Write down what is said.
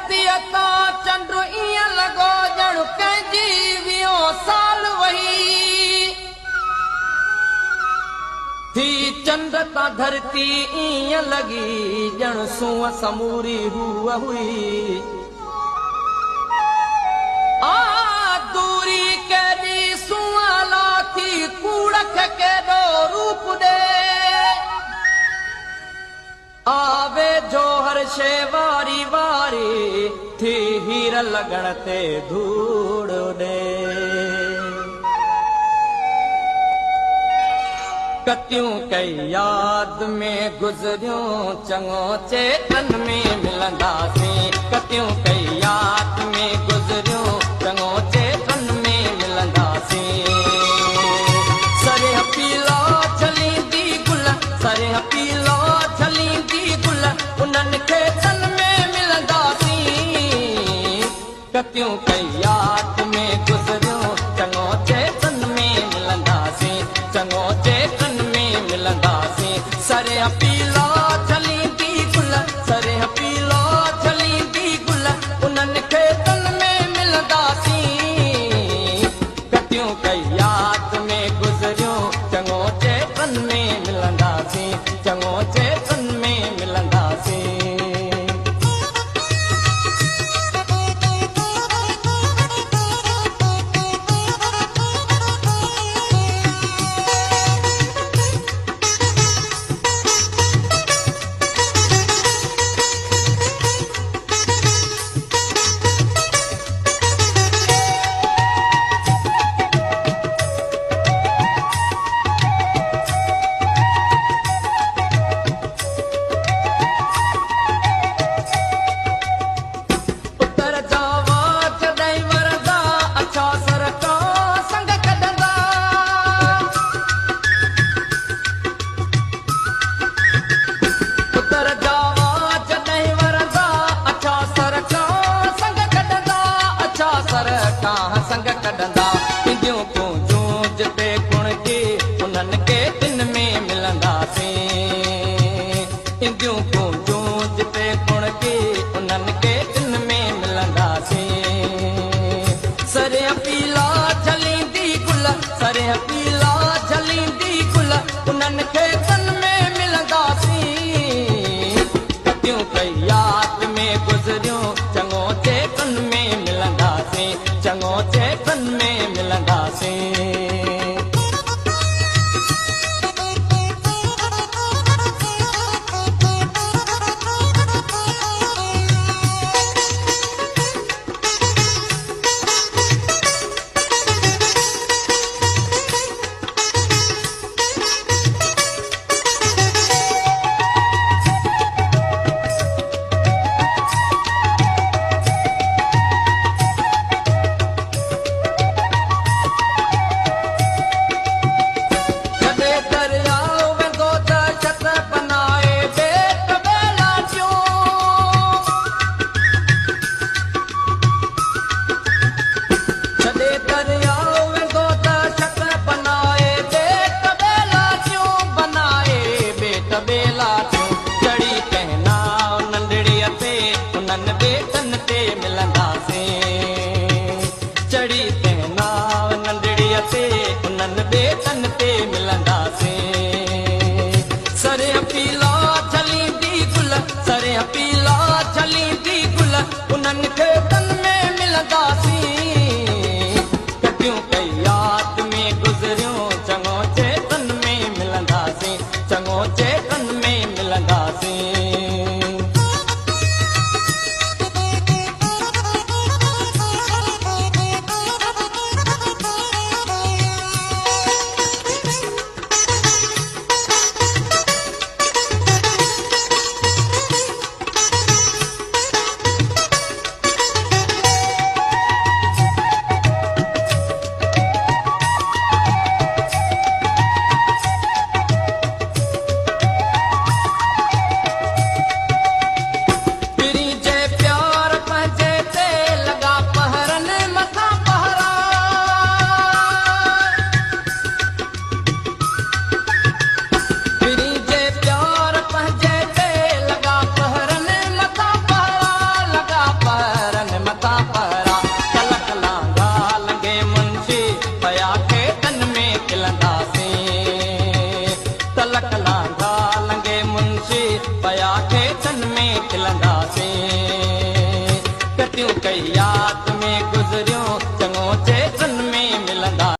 धरतीअ तां चंड ईअं लॻो ॼण कंहिंजी 20 साल वही थी चंड तां धरती ईअं लॻी ॼण सूंहं समूरी हूअ हुई दूरी केॾी सूंहं लाथी कूड़ खे केॾो रूप ॾे आवे जो हर शे वारी वारी थी हीर लॻण ते धूड़ ॾे कतियूं कई याद में गुज़रियूं चङो चेतन में मिलंदासीं कतियूं कई याद में गुज़रियूं चङो चेतन में मिलंदासीं सरिह पीला झलींदी गुल सरिह पीला झलींदी गुल उन्हनि खे तन में मिलंदासीं कतियूं कई याद में गुज़रियूं चङो चेतन में मिलंदासीं चङो चेतन में मिलंदासीं सरिह पीला झलींदी गुल सरिह पीला झलींदी गुल उन्हनि खे तन में मिलंदासीं कतियूं कई याद में गुज़रियूं चङो चेतन में मिलंदासीं चङो चेतन में मिलंदासीं संग कढंदा इंदियूं पूंजूं जिते कुण की उन्हनि खे तिन में मिलंदासीं इंदियूं पूंजूं जिते कुण की उन्हनि खे तिन में मिलंदासीं सरिह पीला झलींदी गुल सरिह पीला झलींदी गुल उन्हनि खे तन में मिलंदासीं कतियूं कई याद में गुज़रियूं चङो चेतन में मिलंदासीं चङो चेतन में मिलंदासीं सरिह पीला झलींदी गुल सरिह पीला झलींदी गुल उन्हनि खे तन में मिलंदासीं कतियूं कई याद में गुज़रियूं चङो चेतन में मिलंदासीं चङो चेतन में मिलंदासीं ग़लतियूं कई यादि में गुज़रियूं चङो चेतन में